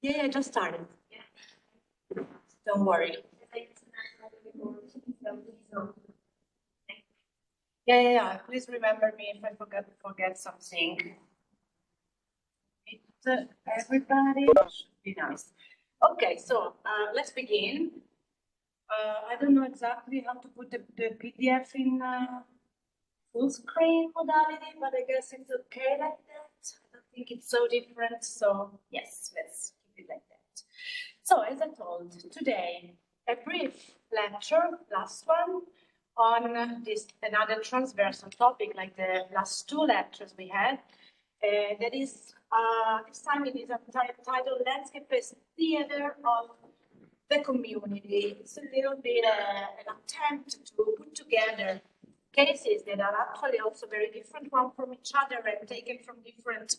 Yeah, just started. Don't worry. Yeah. Please remember me if I forget something. Everybody should be nice. Okay, so let's begin. I don't know exactly how to put the PDF in full screen modality, but I guess it's okay like that. I don't think it's so different. So yes, let's keep it like that. So as I told, today a brief lecture, last one, on this another transversal topic like the last two lectures we had. That is, this time it is titled Landscape as Theater of the Community. It's a little bit an attempt to put together cases that are actually also very different one from each other and taken from different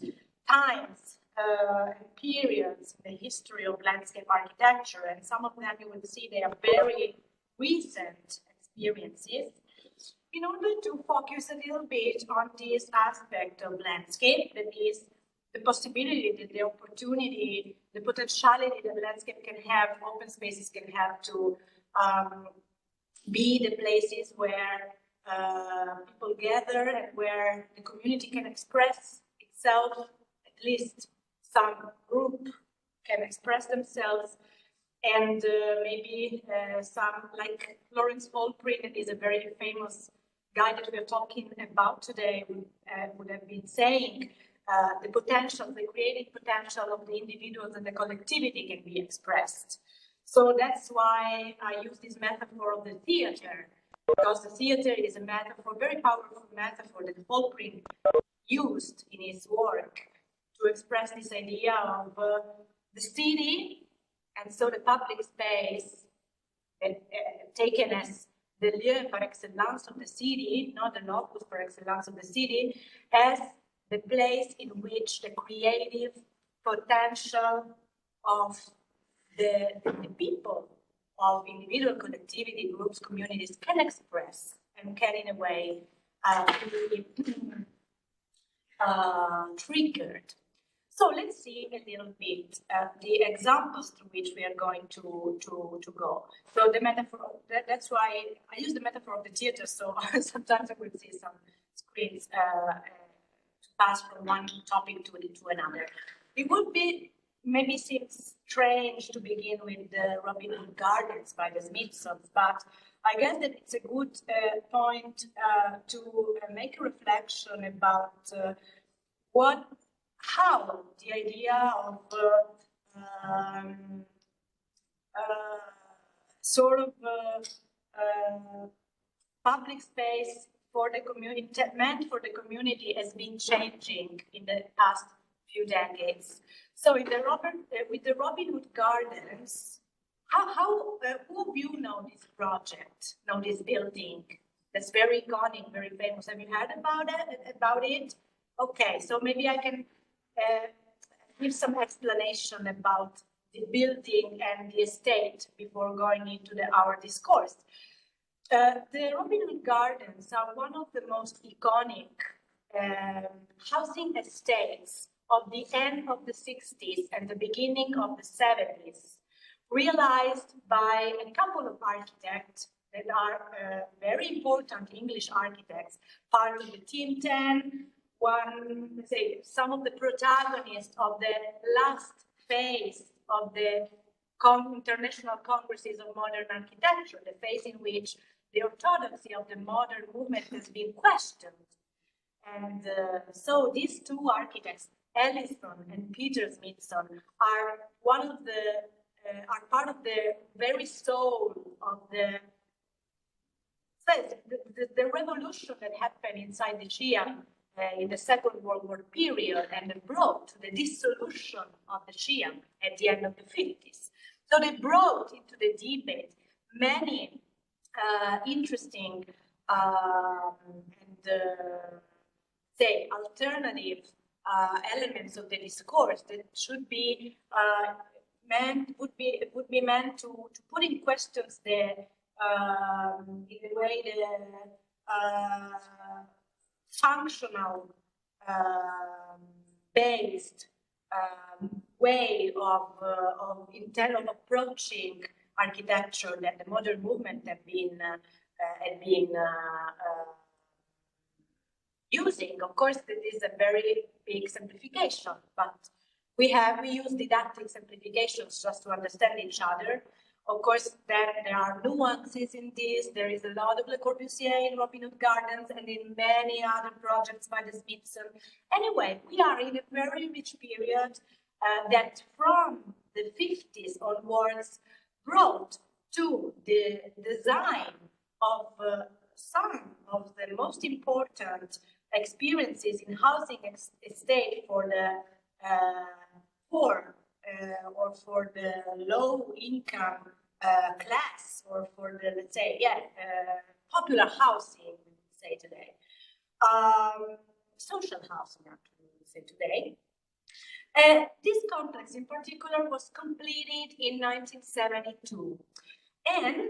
times and periods in the history of landscape architecture. And some of them you will see they are very recent experiences, in order to focus a little bit on this aspect of landscape, that is the possibility, the opportunity, the potentiality that landscape can have, open spaces can have to be the places where people gather and where the community can express itself, at least some group can express themselves, and maybe some, like Lawrence Holprin, that is a very famous guy that we are talking about today, would have been saying, the potential, the creative potential of the individuals and the collectivity can be expressed. So that's why I use this metaphor of the theater, because the theater is a metaphor, very powerful metaphor that Holprin used in his work to express this idea of the city, and so the public space taken as the lieu par excellence of the city, not the locus par excellence of the city, as the place in which the creative potential of the people, of individual collectivity, groups, communities can express and can in a way be triggered. So let's see a little bit the examples through which we are going to go. So the metaphor, that's why I use the metaphor of the theater, so sometimes I will see some screens to pass from one topic to another. It would be, maybe seems strange to begin with the Robin Hood Gardens by the Smithsons, but I guess that it's a good point to make a reflection about how the idea of sort of public space for the community, meant for the community, has been changing in the past few decades. So with the Robin Hood Gardens, who of you know this project, know this building? That's very iconic, very famous. Have you heard about it? Okay, so maybe I can give some explanation about the building and the estate before going into our discourse. The Robin Hood Gardens are one of the most iconic housing estates of the end of the 60s and the beginning of the 70s, realized by a couple of architects that are very important English architects, part of the Team 10, let's say, some of the protagonists of the last phase of the International Congresses of Modern Architecture, the phase in which the orthodoxy of the modern movement has been questioned. And so these two architects, Ellison and Peter Smithson, are part of the very soul of the revolution that happened inside the Shia in the Second World War period, and brought to the dissolution of the Shia at the end of the 50s. So they brought into the debate many interesting and say alternative elements of the discourse that should be would be meant to put in questions in a way the functional based way of approaching architecture that the modern movement have been using. Of course, this is a very big simplification, but we use didactic simplifications just to understand each other. Of course, then there are nuances in this. There is a lot of Le Corbusier in Robin Hood Gardens and in many other projects by the Smithson. Anyway, we are in a very rich period that from the 50s onwards brought to the design of some of the most important experiences in housing estate for the poor or for the low income class, or for the, let's say, popular housing, say today, social housing, actually, we say today. This complex in particular was completed in 1972. And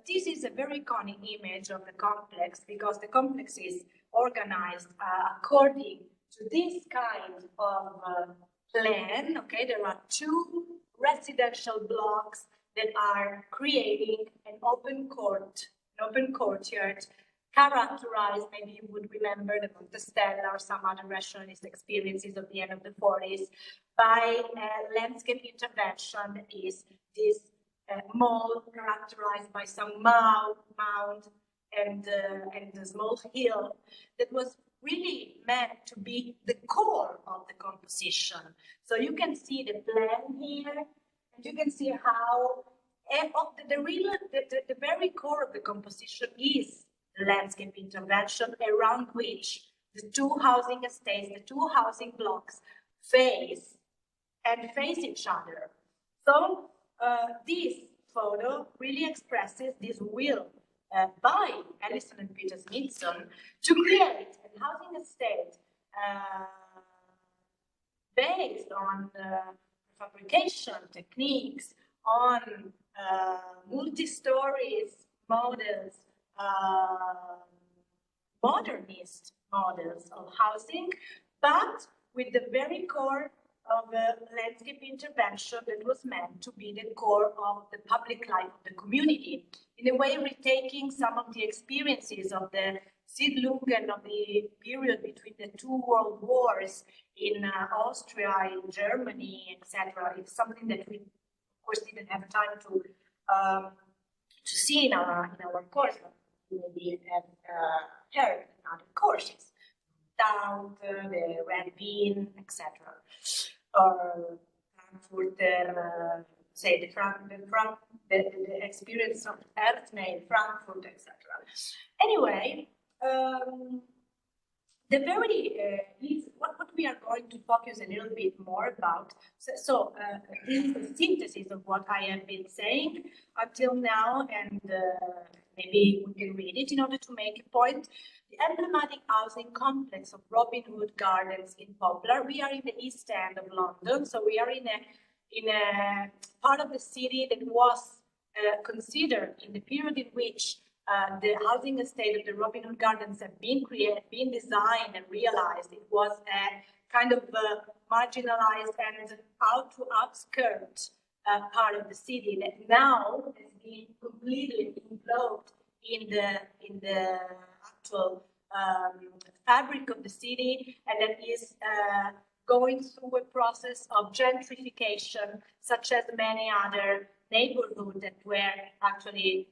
this is a very iconic image of the complex, because the complex is organized according to this kind of plan. Okay, there are two residential blocks that are creating an open courtyard, characterized, maybe you would remember the Montestella or some other rationalist experiences of the end of the 40s, by landscape intervention. That is this mall characterized by some mound and a small hill that was really meant to be the core of the composition. So you can see the plan here, and you can see how the very core of the composition is the landscape intervention, around which the two housing estates, the two housing blocks face each other. So this photo really expresses this will by Ellison and Peter Smithson to create a housing estate based on fabrication techniques, on multi-stories models, modernist models of housing, but with the very core of a landscape intervention that was meant to be the core of the public life of the community, in a way retaking some of the experiences of the Siedlungen of the period between the two world wars in Austria, in Germany, etc. It's something that we, of course, didn't have time to see in our course, but maybe have heard in other courses. Down the Red Bean, etc. Or Frankfurter, say the experience of Erdmail, Frankfurt, etc. Anyway, the very what we are going to focus a little bit more about. So this is the synthesis of what I have been saying until now, and maybe we can read it in order to make a point. The emblematic housing complex of Robin Hood Gardens in Poplar. We are in the East End of London, so we are in a part of the city that was considered in the period in which the housing estate of the Robin Hood Gardens have been designed and realized. It was a kind of marginalized and outskirt part of the city that now has been completely enveloped in the actual fabric of the city, and that is going through a process of gentrification, such as many other neighborhoods that were actually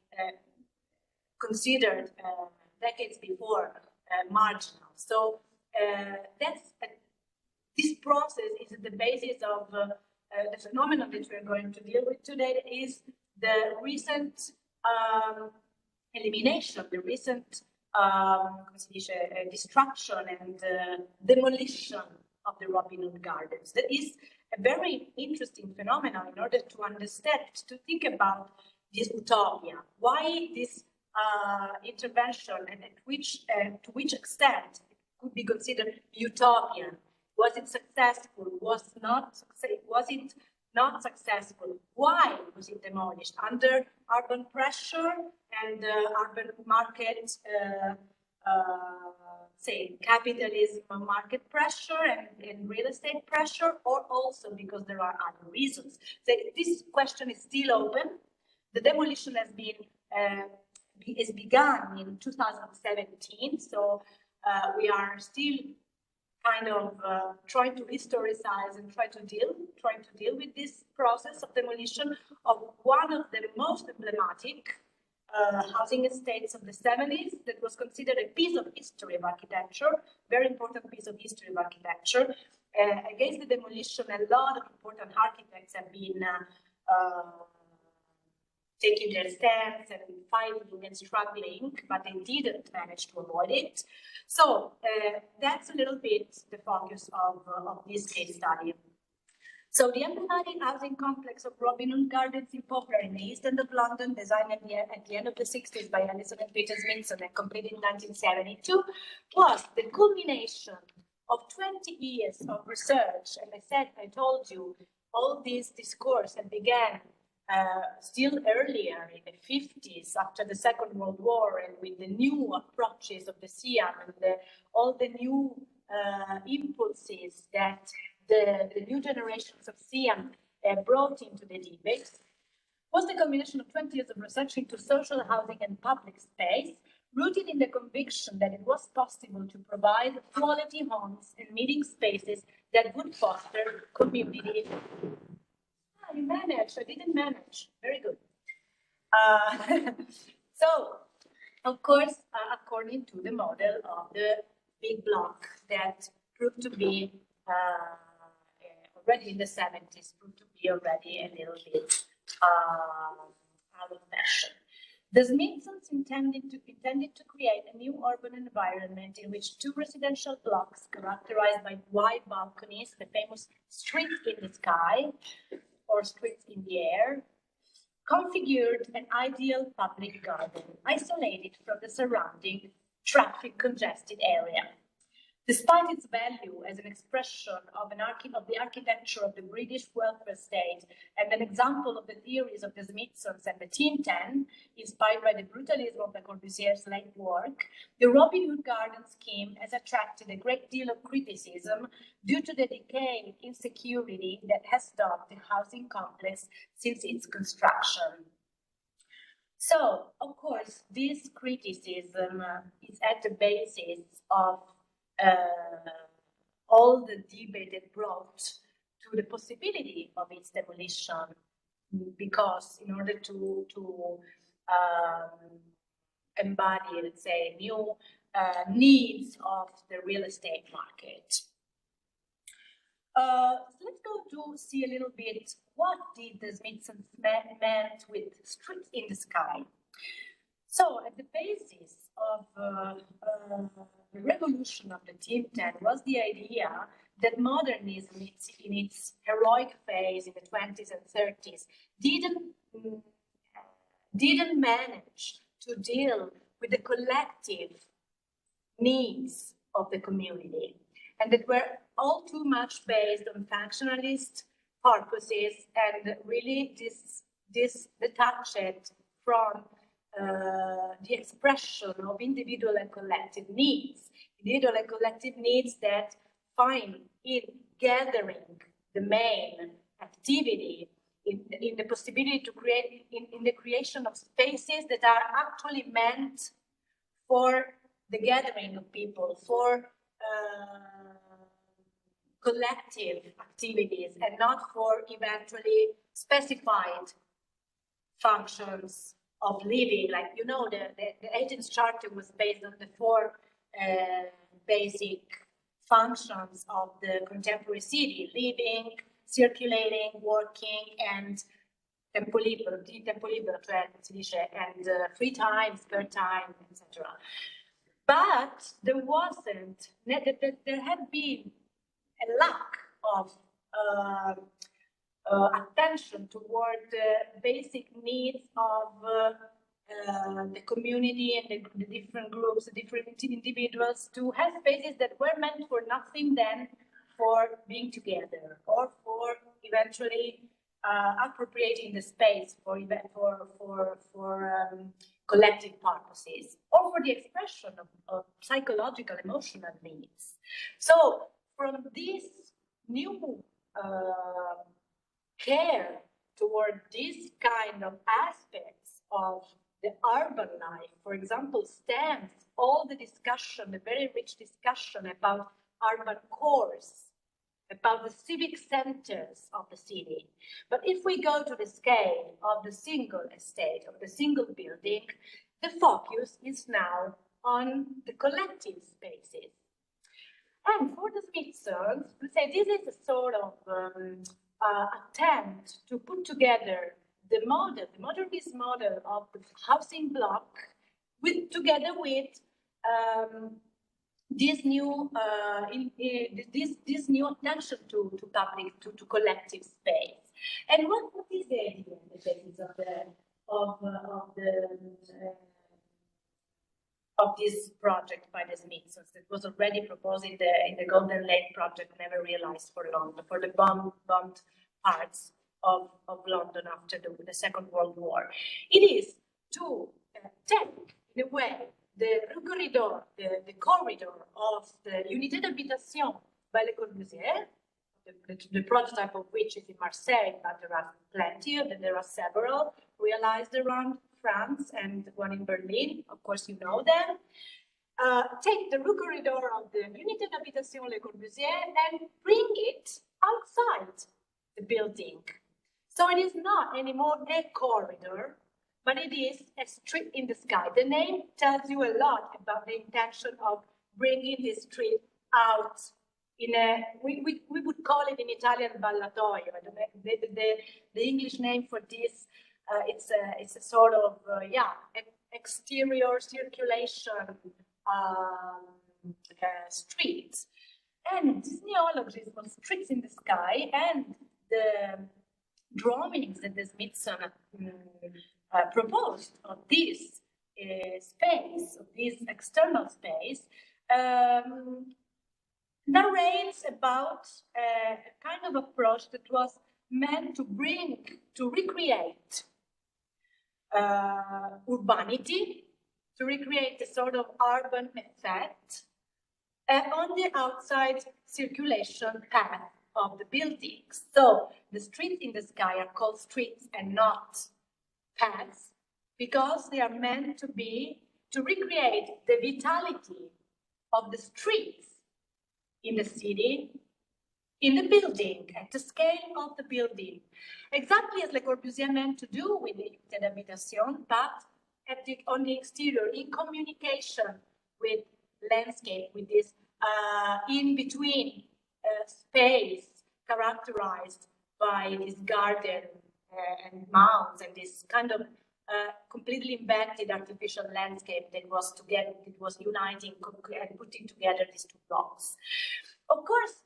considered decades before marginal. So this process is at the basis of the phenomenon that we're going to deal with today, is the recent elimination, the recent destruction and demolition of the Robin Hood Gardens. That is a very interesting phenomenon in order to understand, to think about this utopia. Why this intervention, and to which extent it could be considered utopian? Was it successful? Was it not successful? Why was it demolished? Under urban pressure and urban market say, capitalism, market pressure, and real estate pressure, or also because there are other reasons. So this question is still open. The demolition has begun in 2017, so we are still kind of trying to historicize and trying to deal with this process of demolition of one of the most emblematic housing estates of the 70s that was considered a piece of history of architecture, very important piece of history of architecture. Against the demolition, a lot of important architects have been taking their stance and fighting and struggling, but they didn't manage to avoid it. So that's a little bit the focus of this case study. So the emblematic housing complex of Robin Hood Gardens in Poplar in the east end of London, designed at the end of the 60s by Alison and Peter Smithson and completed in 1972, was the culmination of 20 years of research. And I told you, all this discourse that began still earlier in the 50s, after the Second World War, and with the new approaches of the CIAM and all the new impulses that the new generations of CIAM brought into the debate, was the combination of 20 years of research into social housing and public space, rooted in the conviction that it was possible to provide quality homes and meeting spaces that would foster community. You managed. I didn't manage. Very good. So, of course, according to the model of the big block that proved to be already in the 70s, proved to be already a little bit out of fashion. The Smithsons intended to create a new urban environment in which two residential blocks characterized by wide balconies, the famous streets in the sky, or streets in the air, configured an ideal public garden, isolated from the surrounding traffic-congested area. Despite its value as an expression of the architecture of the British welfare state and an example of the theories of the Smithsons and the Team 10, inspired by the brutalism of Le Corbusier's late work, the Robin Hood Garden scheme has attracted a great deal of criticism due to the decay and insecurity that has dogged the housing complex since its construction. So, of course, this criticism is at the basis of all the debate that brought to the possibility of its demolition, because in order to embody, let's say, new needs of the real estate market. Let's go to see a little bit what did the Smithsons meant with streets in the sky. So at the basis of the revolution of the Team 10 was the idea that modernism in its heroic phase in the 20s and 30s didn't manage to deal with the collective needs of the community, and that were all too much based on functionalist purposes and really detached from the expression of individual and collective needs. Individual and collective needs that find in gathering the main activity, in the possibility to create, in the creation of spaces that are actually meant for the gathering of people, for collective activities, and not for eventually specified functions of living. Like, you know, the Athens Charter was based on the four basic functions of the contemporary city: living, circulating, working, and tempo libero, and free time, spare time, etc. But there wasn't, there had been a lack of attention toward the basic needs of the community and the different groups, the different individuals, to have spaces that were meant for nothing than for being together, or for eventually appropriating the space for collective purposes, or for the expression of psychological, emotional needs. So from this new care toward these kind of aspects of the urban life, for example, stems all the discussion, the very rich discussion about urban cores, about the civic centers of the city. But if we go to the scale of the single estate, of the single building, the focus is now on the collective spaces. And for the Smithsonian, we say this is a sort of attempt to put together the model, the modernist model of the housing block, together with this new this new attention to public to collective space. And what is the idea, the basis of this project by the Smithsonian? It was already proposed in the Golden Lake project, never realized for London, for the bombed parts of London after the Second World War. It is to take, in a way, the corridor, the corridor of the Unité d'Habitation by Le Corbusier, the prototype of which is in Marseille, but there are plenty, there are several realized around France and one in Berlin. Of course, you know them. Take the Rue Corridor of the Unité d'Habitation Le Corbusier and bring it outside the building. So it is not anymore a corridor, but it is a street in the sky. The name tells you a lot about the intention of bringing this street out in a, we would call it in Italian ballatoio. The English name for this, it's a sort of, exterior circulation street. And this neologism of streets in the sky and the drawings that the Smithsonian proposed of this space, of this external space, narrates about a kind of approach that was meant to recreate urbanity, to recreate a sort of urban effect on the outside circulation path of the buildings. So the streets in the sky are called streets and not paths because they are meant to recreate the vitality of the streets in the city, in the building, at the scale of the building. Exactly as Le Corbusier meant to do with the Unité d'Habitation, but on the exterior, in communication with landscape, with this in-between space characterized by this garden and mounds and this kind of completely invented artificial landscape that was uniting and putting together these two blocks. Of course,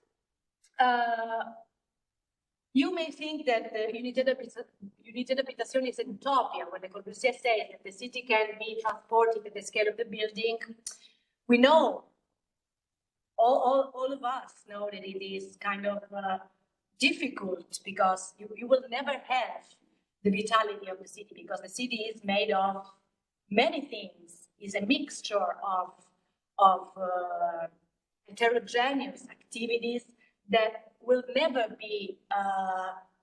you may think that the Unité d'Habitation is an utopia when Le Corbusier says that the city can be transported at the scale of the building. We know, all of us know that it is kind of difficult because you will never have the vitality of the city because the city is made of many things, is a mixture of heterogeneous activities that will never be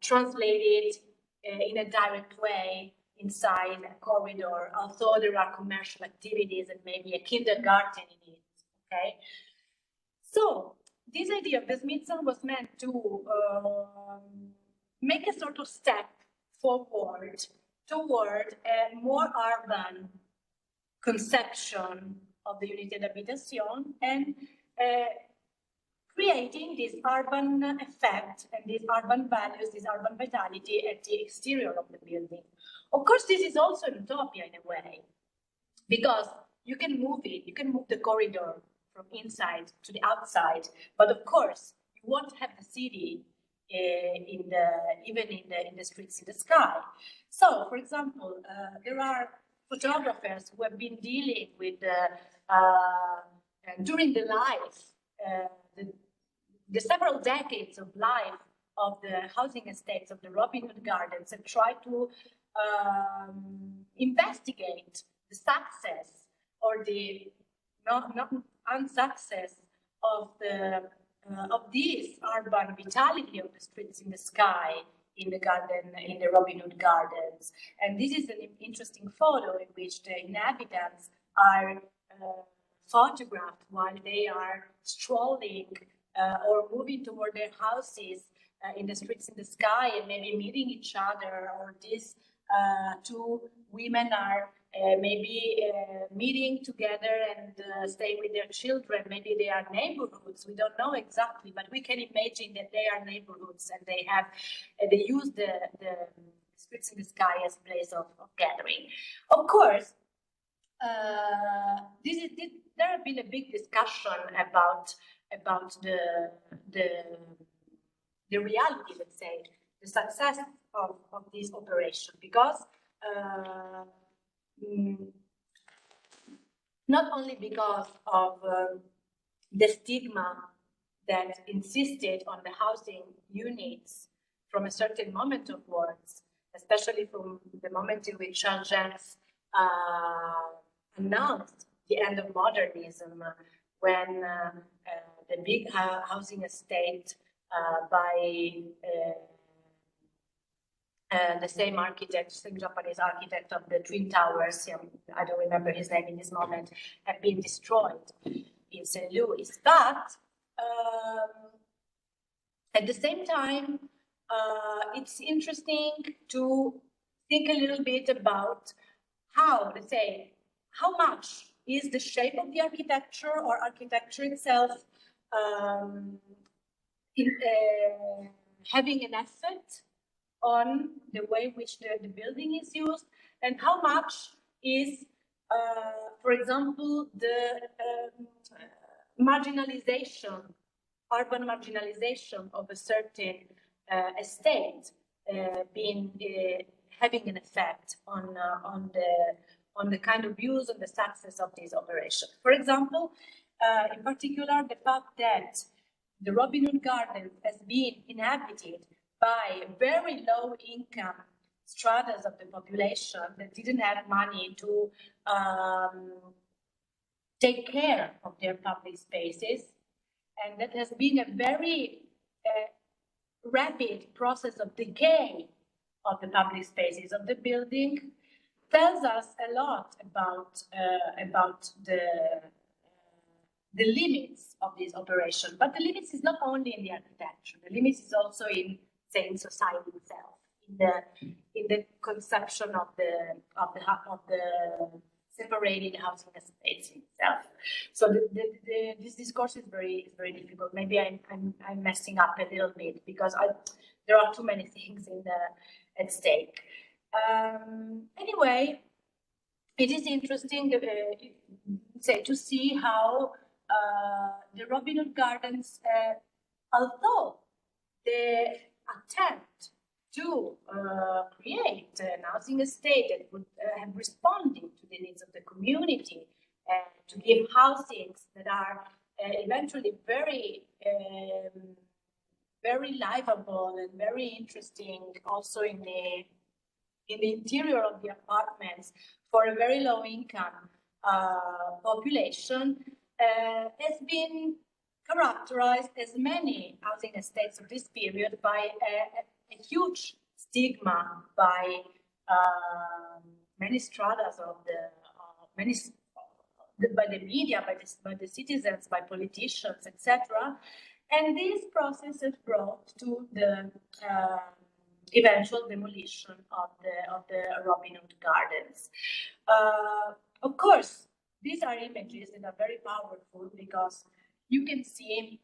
translated in a direct way inside a corridor, although there are commercial activities and maybe a kindergarten in it, okay? So this idea of the Smithsonian was meant to make a sort of step forward toward a more urban conception of the Unité d'Habitation and creating this urban effect and these urban values, this urban vitality at the exterior of the building. Of course, this is also an utopia in a way, because you can move it, you can move the corridor from inside to the outside, but of course, you won't have the city even in the streets in the sky. So, for example, there are photographers who have been dealing with during the life, the several decades of life of the housing estates of the Robin Hood Gardens and try to investigate the success or the not unsuccess of the of this urban vitality of the streets in the sky in the garden, in the Robin Hood Gardens. And this is an interesting photo in which the inhabitants are photographed while they are strolling or moving toward their houses in the streets in the sky and maybe meeting each other, or these two women are maybe meeting together and staying with their children. Maybe they are neighborhoods. We don't know exactly, but we can imagine that they are neighborhoods and they have they use the streets in the sky as a place of gathering. Of course, there have been a big discussion about the reality, let's say, the success of this operation, because not only because of the stigma that insisted on the housing units from a certain moment onwards, especially from the moment in which Jean-Jacques announced the end of modernism, when the big housing estate by the same architect, same Japanese architect of the Twin Towers, I don't remember his name in this moment, have been destroyed in St. Louis. But at the same time, it's interesting to think a little bit about how, let's say, how much is the shape of the architecture or architecture itself having an effect on the way in which the building is used, and how much is, for example, the marginalization, urban marginalization of a certain estate being having an effect on the kind of views on the success of this operation. For example, in particular, the fact that the Robin Hood Gardens has been inhabited by very low income stratas of the population that didn't have money to take care of their public spaces, and that has been a very rapid process of decay of the public spaces of the building, tells us a lot about the limits of this operation. But the limits is not only in the architecture. The limits is also in, say, in society itself, in the conception of the separated housing estates itself. So this discourse is very difficult. Maybe I'm messing up a little bit because there are too many things at stake. Anyway, it is interesting to see how the Robin Hood Gardens, although the attempt to create an housing estate that would have responded to the needs of the community, to give housings that are eventually very livable and very interesting, also in the interior of the apartments for a very low income population, has been characterized, as many housing estates of this period, by a huge stigma by many stratas of by the media, by the citizens, by politicians, etc. And this process has brought to the eventual demolition of the Robin Hood Gardens. Of course, these are images that are very powerful because you can see,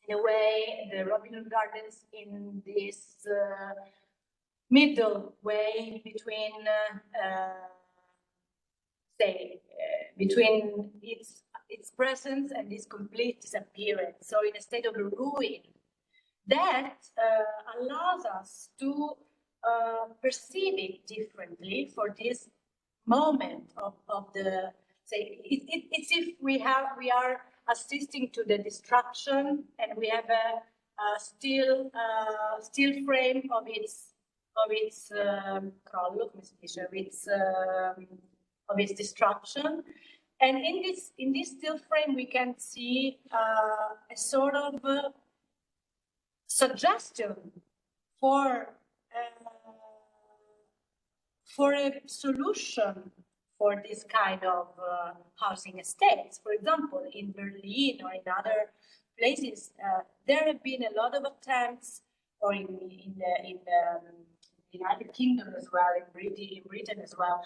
in a way, the Robin Hood Gardens in this middle way between, between its presence and its complete disappearance. So in a state of ruin, that allows us to perceive it differently for this moment of the, it's if we are assisting to the destruction, and we have a still frame of its crollo, come si dice, of its destruction, And in this still frame, we can see a sort of suggestion for a solution for this kind of housing estates. For example, in Berlin or in other places, there have been a lot of attempts, or in the United Kingdom as well, in Britain as well,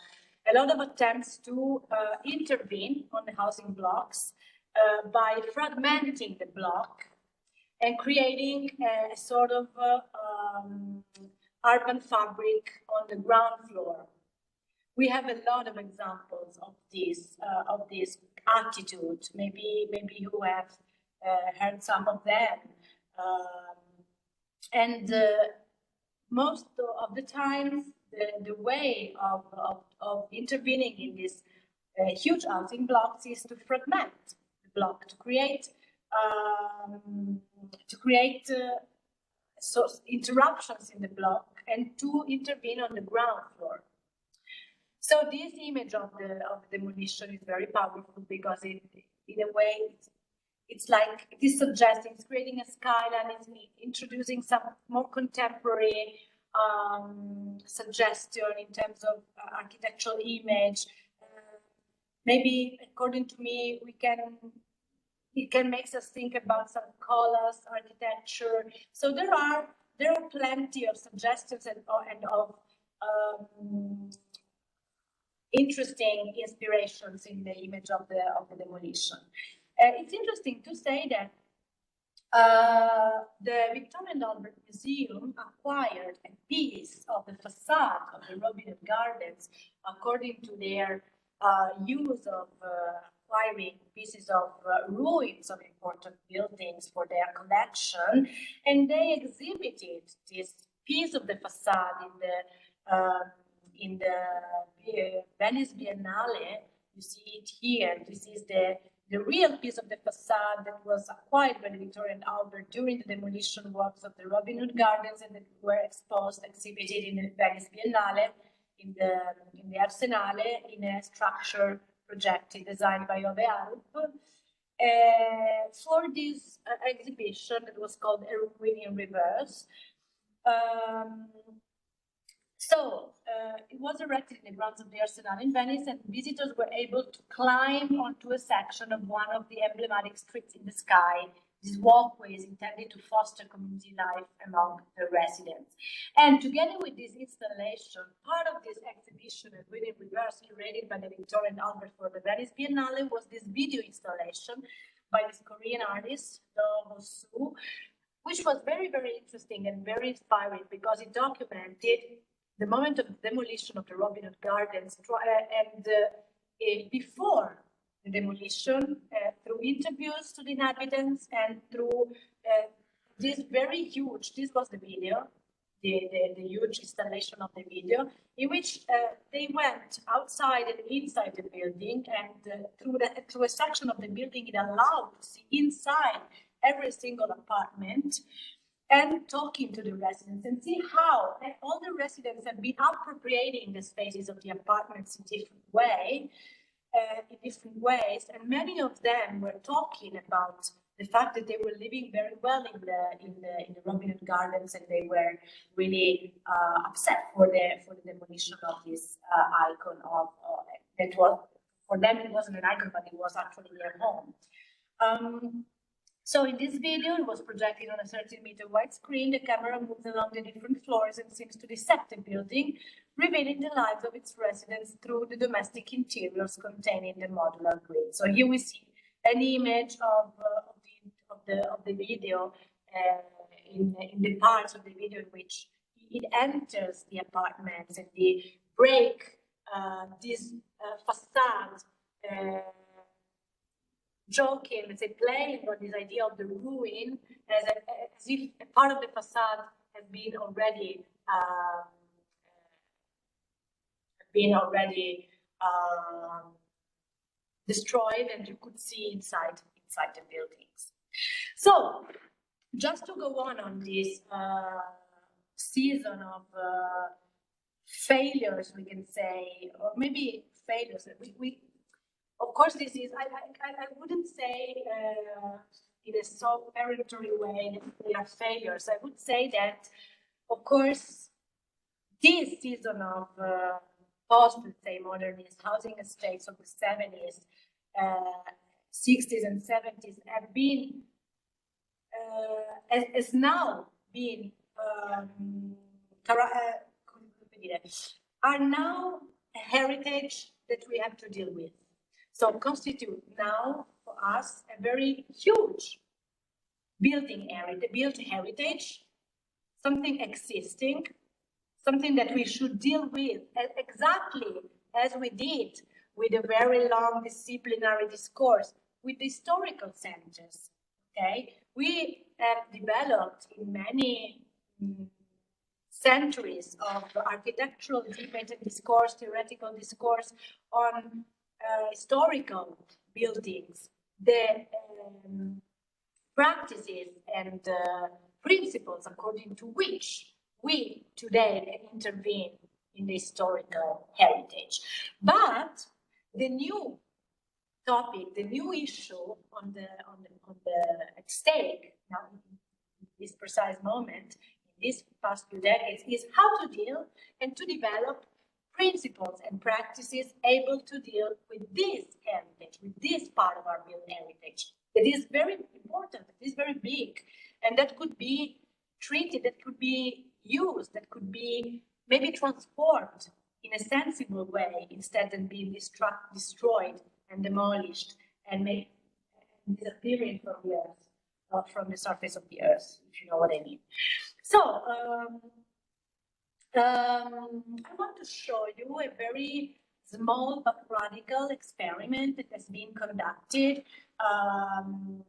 a lot of attempts to intervene on the housing blocks by fragmenting the block and creating a sort of urban fabric on the ground floor. We have a lot of examples of this attitude. Maybe you have heard some of them, and most of the times the way of intervening in these huge housing blocks is to fragment the block, to create interruptions in the block and to intervene on the ground floor. So this image of the demolition is very powerful because in a way it's like it is suggesting, it's creating a skyline, it's introducing some more contemporary suggestion in terms of architectural image. Maybe, according to me, it can make us think about some colors, architecture. So there are plenty of suggestions and of interesting inspirations in the image of the demolition. It's interesting to say that the Victoria and Albert Museum acquired a piece of the facade of the Robin Hood Gardens according to their use of acquiring pieces of ruins of important buildings for their collection, and they exhibited this piece of the facade in the Venice Biennale. You see it here. This is the real piece of the facade that was acquired by the Victoria and Albert during the demolition works of the Robin Hood Gardens, and that were exhibited in the Venice Biennale in the Arsenale in a structure projected, designed by Ove Arup, for this exhibition that was called A Ruin in Reverse. It was erected in the grounds of the Arsenale in Venice, and visitors were able to climb onto a section of one of the emblematic streets in the sky. These walkways intended to foster community life among the residents. And together with this installation, part of this exhibition, A Ruin in Reverse, curated by the Victoria and Albert for the Venice Biennale, was this video installation by this Korean artist, Do Ho-soo, which was very, very interesting and very inspiring because it documented the moment of demolition of the Robin Hood Gardens and before the demolition, through interviews to the inhabitants and through this very huge, this was the video, the huge installation of the video, in which they went outside and inside the building, and through a section of the building it allowed to see inside every single apartment, and talking to the residents and see how all the residents have been appropriating the spaces of the apartments in different ways, and many of them were talking about the fact that they were living very well in the Robin Hood Gardens, and they were really upset for the demolition of this icon of that was, for them it wasn't an icon, but it was actually their home. So in this video, it was projected on a 13-meter wide screen. The camera moves along the different floors and seems to dissect the building, revealing the lives of its residents through the domestic interiors contained in the modular grid. So here we see an image of the video in the parts of the video in which it enters the apartments, and they break this facade. Joking, let's say, playing on this idea of the ruin as if a part of the facade has been already destroyed, and you could see inside the buildings. So, just to go on this season of failures, we can say, or maybe failures. Of course, this is, I wouldn't say in a so peremptory way that they are failures. I would say that, of course, this season of post, let's say, modernist housing estates of the 70s, 60s and 70s have been, has now been, are now a heritage that we have to deal with. So constitute now for us a very huge building area, built heritage, something existing, something that we should deal with exactly as we did with a very long disciplinary discourse with the historical centers. Okay, we have developed in many centuries of architectural debate discourse, theoretical discourse on historical buildings, the practices and principles according to which we today intervene in the historical heritage. But the new topic, the new issue on the at stake now in this precise moment, in these past few decades, is how to deal and to develop principles and practices able to deal with this heritage, with this part of our built heritage. That is very important, that is very big, and that could be treated, that could be used, that could be maybe transformed in a sensible way instead of being destroyed and demolished and made disappearing from the earth, from the surface of the earth, if you know what I mean. So I want to show you a very small but radical experiment that has been conducted on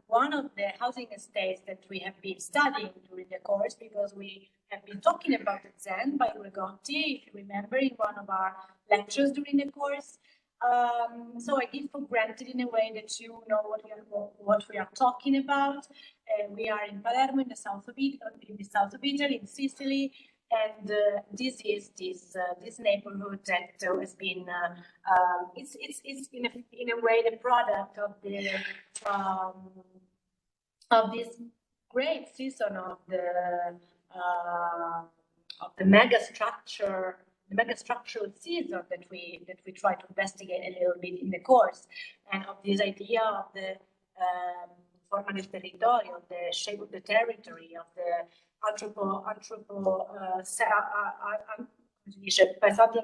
one of the housing estates that we have been studying during the course, because we have been talking about the Zen by Rigotti, if you remember, in one of our lectures during the course. So I give for granted in a way that you know what we are talking about. We are in Palermo, in the south of Italy, in Sicily, and this is this neighborhood that has been it's in a way the product of the of this great season of the megastructural season that we try to investigate a little bit in the course, and of this idea of the forma del territorio, of the shape of the territory, of the paesaggio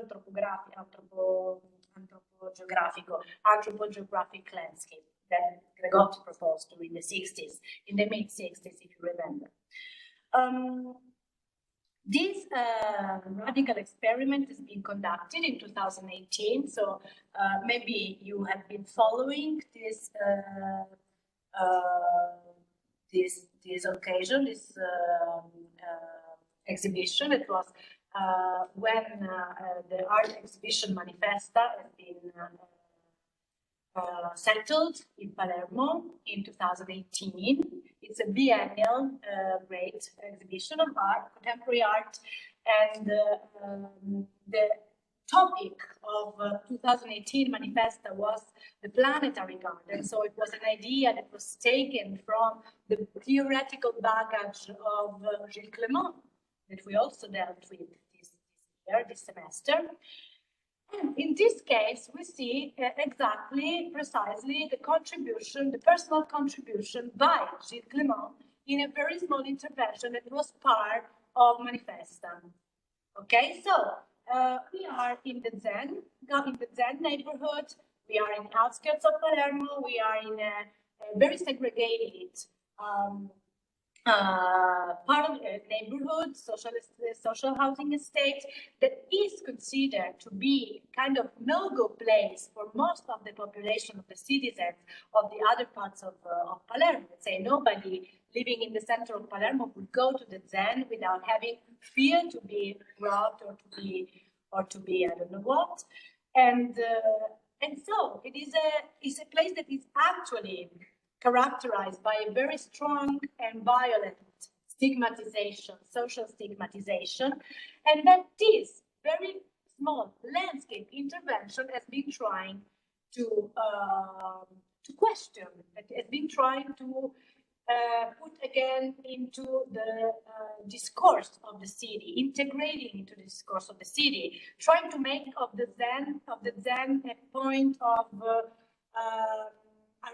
anthropogeographic landscape that Rigotti proposed during the 60s, in the mid-60s, if you remember. This radical experiment has been conducted in 2018, so maybe you have been following this this occasion, this exhibition. It was when the art exhibition Manifesta has been settled in Palermo in 2018. It's a biennial great exhibition of art, contemporary art, and the topic of 2018 Manifesta was the planetary garden. So it was an idea that was taken from the theoretical baggage of Gilles Clément that we also dealt with this semester. And in this case, we see precisely the contribution, the personal contribution by Gilles Clément in a very small intervention that was part of Manifesta. Okay, so we are in the Zen neighborhood. We are in the outskirts of Palermo. We are in a very segregated part of a neighborhood, social housing estate that is considered to be kind of no-go place for most of the population of the citizens of the other parts of Palermo. Let's say nobody living in the center of Palermo would go to the Zen without having fear to be robbed or to be I don't know what, and so it's a place that is actually characterized by a very strong and violent stigmatization, social stigmatization, and that this very small landscape intervention has been trying to question, that has been trying to put again into the discourse of the city, integrating into the discourse of the city, trying to make of the Zen a point of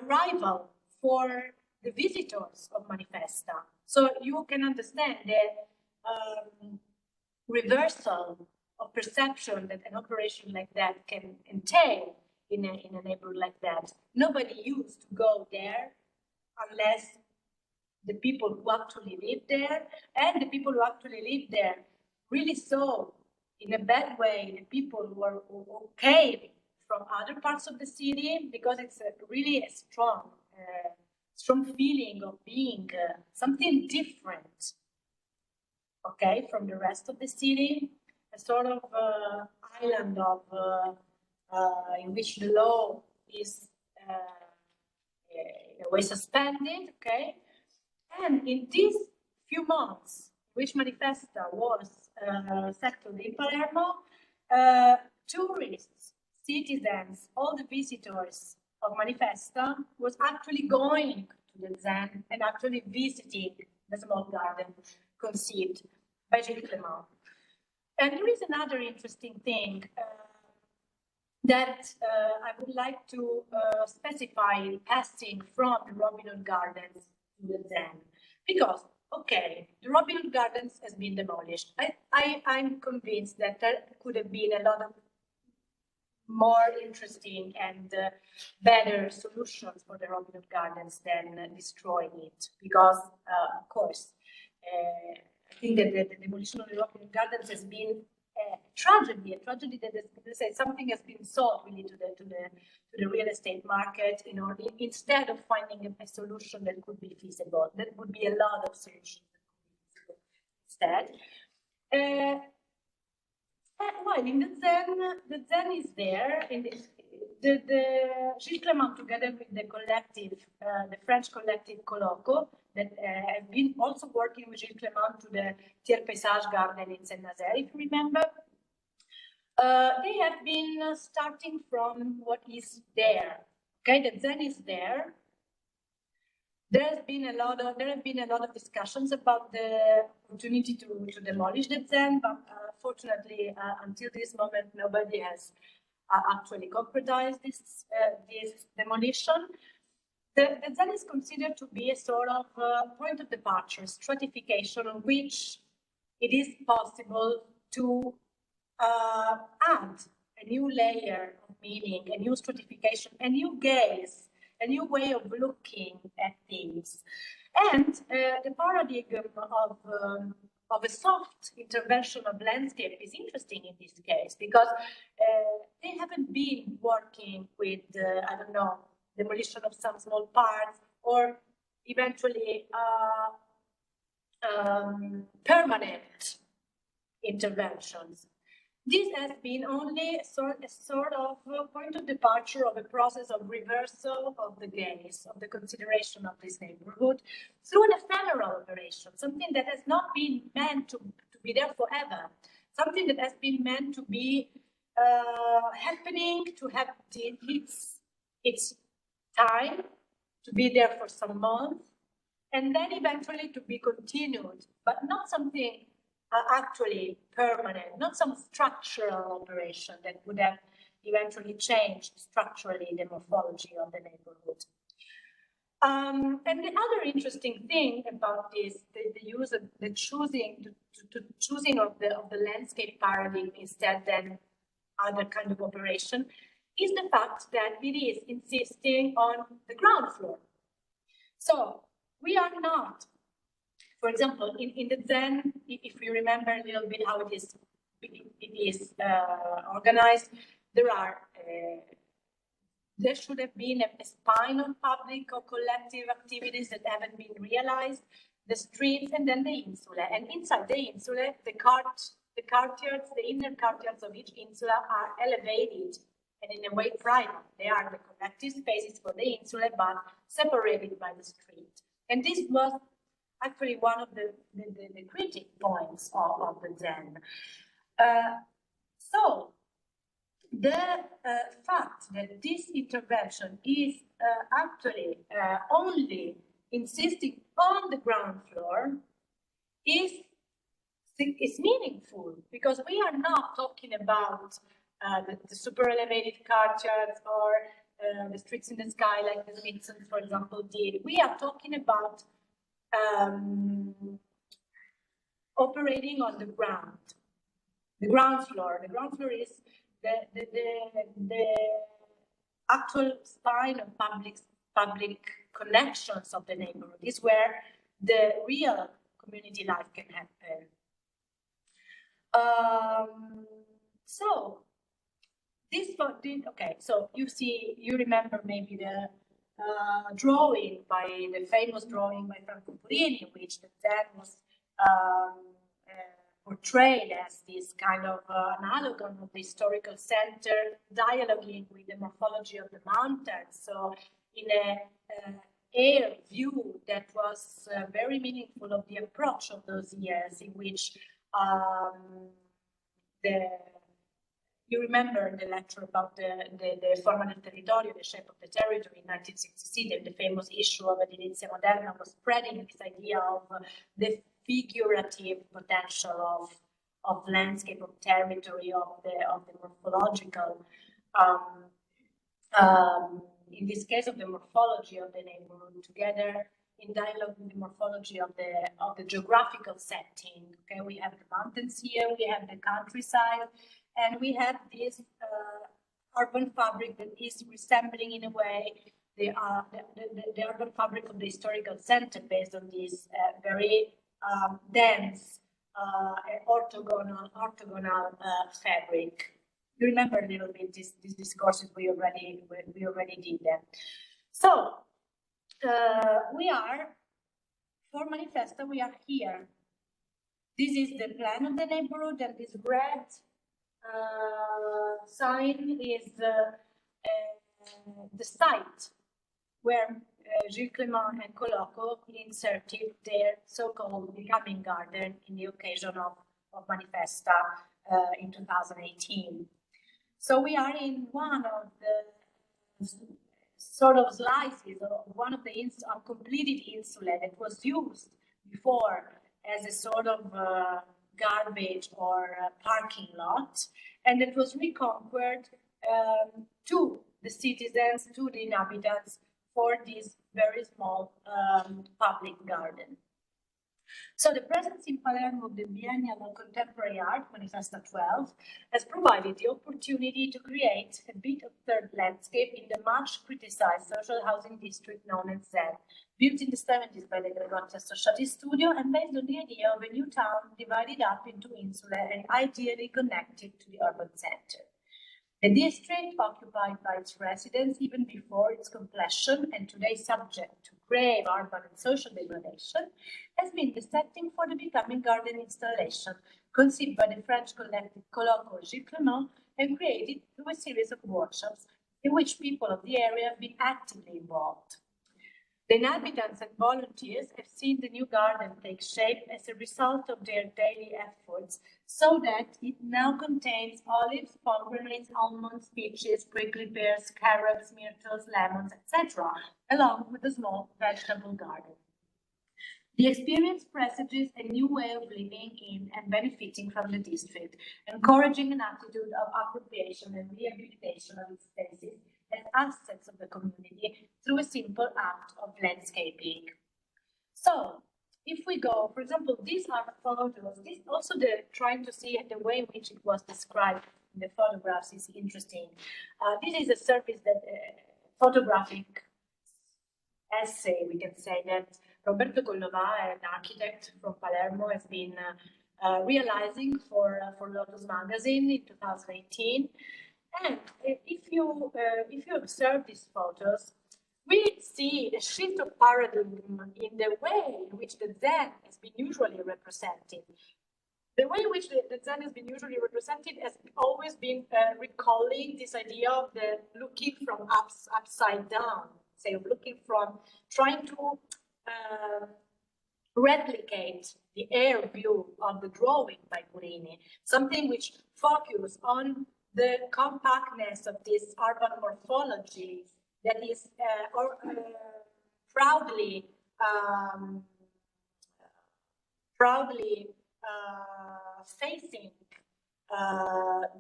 arrival for the visitors of Manifesta. So you can understand the reversal of perception that an operation like that can entail in a neighborhood like that. Nobody used to go there unless the people who actually live there, and the people who actually live there really saw in a bad way the people who came from other parts of the city, because it's really a strong feeling of being something different, okay, from the rest of the city, a sort of island of in which the law is in a way suspended, okay. And in these few months, which Manifesta was settled in Palermo, tourists, citizens, all the visitors of Manifesta was actually going to the Zen and actually visiting the small garden conceived by Gilles Clément. And there is another interesting thing that I would like to specify passing from the Robin Hood Gardens to the Zen. Because, okay, the Robin Hood Gardens has been demolished. I'm convinced that there could have been a lot of more interesting and better solutions for the Robin Hood Gardens than destroying it. Because, of course, I think that the demolition of the Robin Hood Gardens has been a tragedy that is, let's say, something has been sold really to the real estate market in order, instead of finding a solution that could be feasible. That would be a lot of solutions instead. Well, in the Zen is there. In the Gilles Clément, together with the collective, the French collective Coloco, that have been also working with Gilles Clément to the Tiers Paysage Garden in Saint-Nazaire, if you remember. They have been starting from what is there. Okay, the Zen is there. There have been a lot of discussions about the opportunity to demolish the Zen, but fortunately, until this moment, nobody has actually concretized this demolition. The Zen is considered to be a sort of point of departure, stratification on which it is possible to add a new layer of meaning, a new stratification, a new gaze, a new way of looking at things. And the paradigm of a soft intervention of landscape is interesting in this case, because they haven't been working with, I don't know, demolition of some small parts, or eventually permanent interventions. This has been only a sort of point of departure of a process of reversal of the gaze, of the consideration of this neighborhood, through an ephemeral operation, something that has not been meant to be there forever, something that has been meant to be happening, to have its time, to be there for some months, and then eventually to be continued, but not something actually permanent, not some structural operation that would have eventually changed structurally the morphology of the neighborhood. And the other interesting thing about this, the use of the choosing of the landscape paradigm instead than other kind of operation, is the fact that it is insisting on the ground floor. So we are not, for example, in the Zen, if you remember a little bit how it is organized, there should have been a spine of public or collective activities that haven't been realized, the streets, and then the insula. And inside the insula, the courtyards, the inner courtyards of each insula are elevated and in a way private. They are the collective spaces for the insula, but separated by the street. And this was actually one of the critic points of the Zen. So the fact that this intervention is actually only insisting on the ground floor is meaningful, because we are not talking about the super elevated courtyards or the streets in the sky like the Smithsons, for example, did. We are talking about operating on the ground floor. The ground floor is the actual spine of public connections of the neighborhood. Is where the real community life can happen. So this okay. So you remember maybe the drawing the famous drawing by Franco Purini, which then was portrayed as this kind of analogon of the historical center, dialoguing with the morphology of the mountains. So in a air view that was very meaningful of the approach of those years, in which you remember the lecture about the forma del territorio, the shape of the territory in 1966, the famous issue of Edilizia Moderna was spreading this idea of the figurative potential of landscape, of territory, of the morphological, in this case of the morphology of the neighborhood, together in dialogue with the morphology of the geographical setting. Okay, we have the mountains here, we have the countryside, and we have this urban fabric that is resembling in a way the urban fabric of the historical center, based on this very dense orthogonal fabric. You remember a little bit these discourses we already did them. So we are for Manifesta. We are here. This is the plan of the neighborhood, and this red sign is the site where Gilles Clément and Colocco inserted their so-called Becoming Garden in the occasion of Manifesta in 2018. So we are in one of the sort of slices of one of the uncompleted insulae that was used before as a sort of garbage or parking lot, and it was reconquered to the citizens, to the inhabitants, for this very small public garden. So the presence in Palermo of the Biennial of Contemporary Art, Manifesta 12, has provided the opportunity to create a bit of third landscape in the much criticized social housing district known as Zen, built in the 70s by the Gregotti Associati Studio and based on the idea of a new town divided up into insulae and ideally connected to the urban center. The district, occupied by its residents even before its completion and today subject to grave urban and social degradation, has been the setting for the Becoming Garden installation, conceived by the French collective Colocco Gilles Clément and created through a series of workshops in which people of the area have been actively involved. The inhabitants and volunteers have seen the new garden take shape as a result of their daily efforts, so that it now contains olives, pomegranates, almonds, peaches, prickly pears, carrots, myrtles, lemons, etc., along with a small vegetable garden. The experience presages a new way of living in and benefiting from the district, encouraging an attitude of appropriation and rehabilitation of its spaces as assets of the community through a simple act of landscaping. So, if we go, for example, these are photos. This also trying to see the way in which it was described in the photographs is interesting. This is a service that photographic essay, we can say, that Roberto Collova, an architect from Palermo, has been realizing for Lotus Magazine in 2018. And if you observe these photos, we see a shift of paradigm in the way in which the Zen has been usually represented. The way in which the Zen has been usually represented has always been recalling this idea of the looking from upside down, say, of looking from, trying to replicate the air view of the drawing by Purini, something which focuses on the compactness of this urban morphology that is proudly facing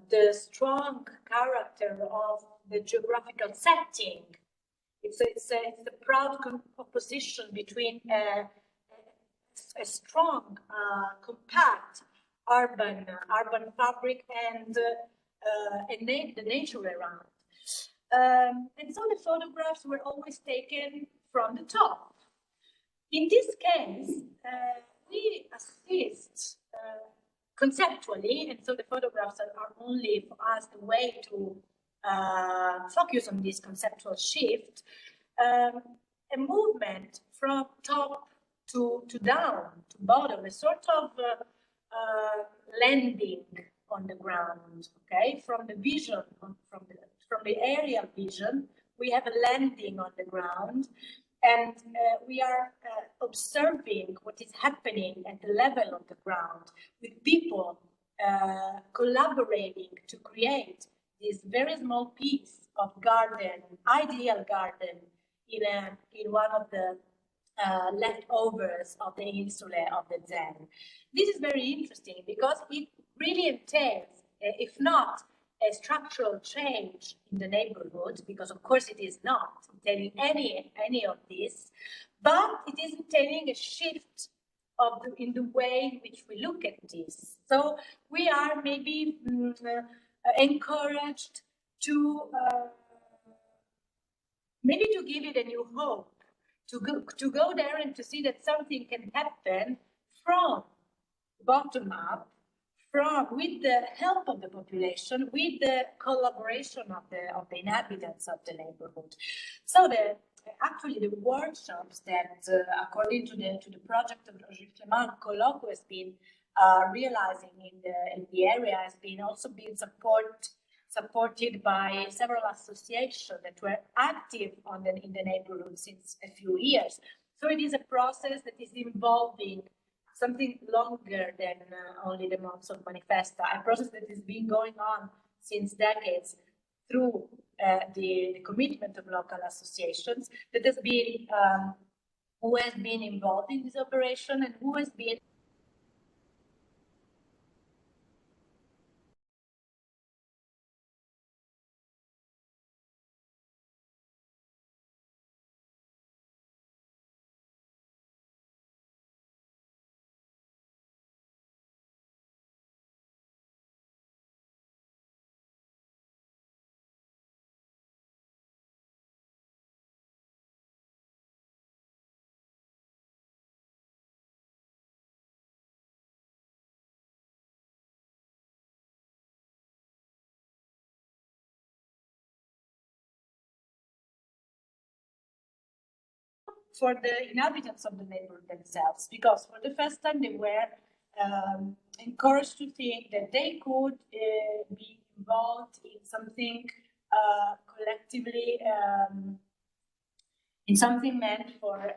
the strong character of the geographical setting. It's a proud opposition between a strong, compact urban fabric and the nature around. And so the photographs were always taken from the top. In this case, we assist conceptually, and so the photographs are only for us the way to focus on this conceptual shift, a movement from top to down, to bottom, a sort of landing on the ground, okay? From the vision, from the aerial vision, we have a landing on the ground, and we are observing what is happening at the level of the ground, with people collaborating to create this very small piece of garden, ideal garden, in one of the leftovers of the insula of the Zen. This is very interesting because it really entails, if not a structural change in the neighborhood, because of course it is not entailing any of this, but it is entailing a shift in the way in which we look at this. So we are maybe encouraged to maybe to give it a new hope, to go there and to see that something can happen from bottom up, with the help of the population, with the collaboration of the inhabitants of the neighborhood. So actually the workshops that, according to the project of Roger Clement, Colloquio has been realizing in the area, has been also been supported by several associations that were active in the neighborhood since a few years. So it is a process that is involving something longer than only the months of Manifesta, a process that has been going on since decades through the commitment of local associations, that has been who has been involved in this operation and who has been for the inhabitants of the neighborhood themselves, because for the first time they were encouraged to think that they could be involved in something collectively, in something meant for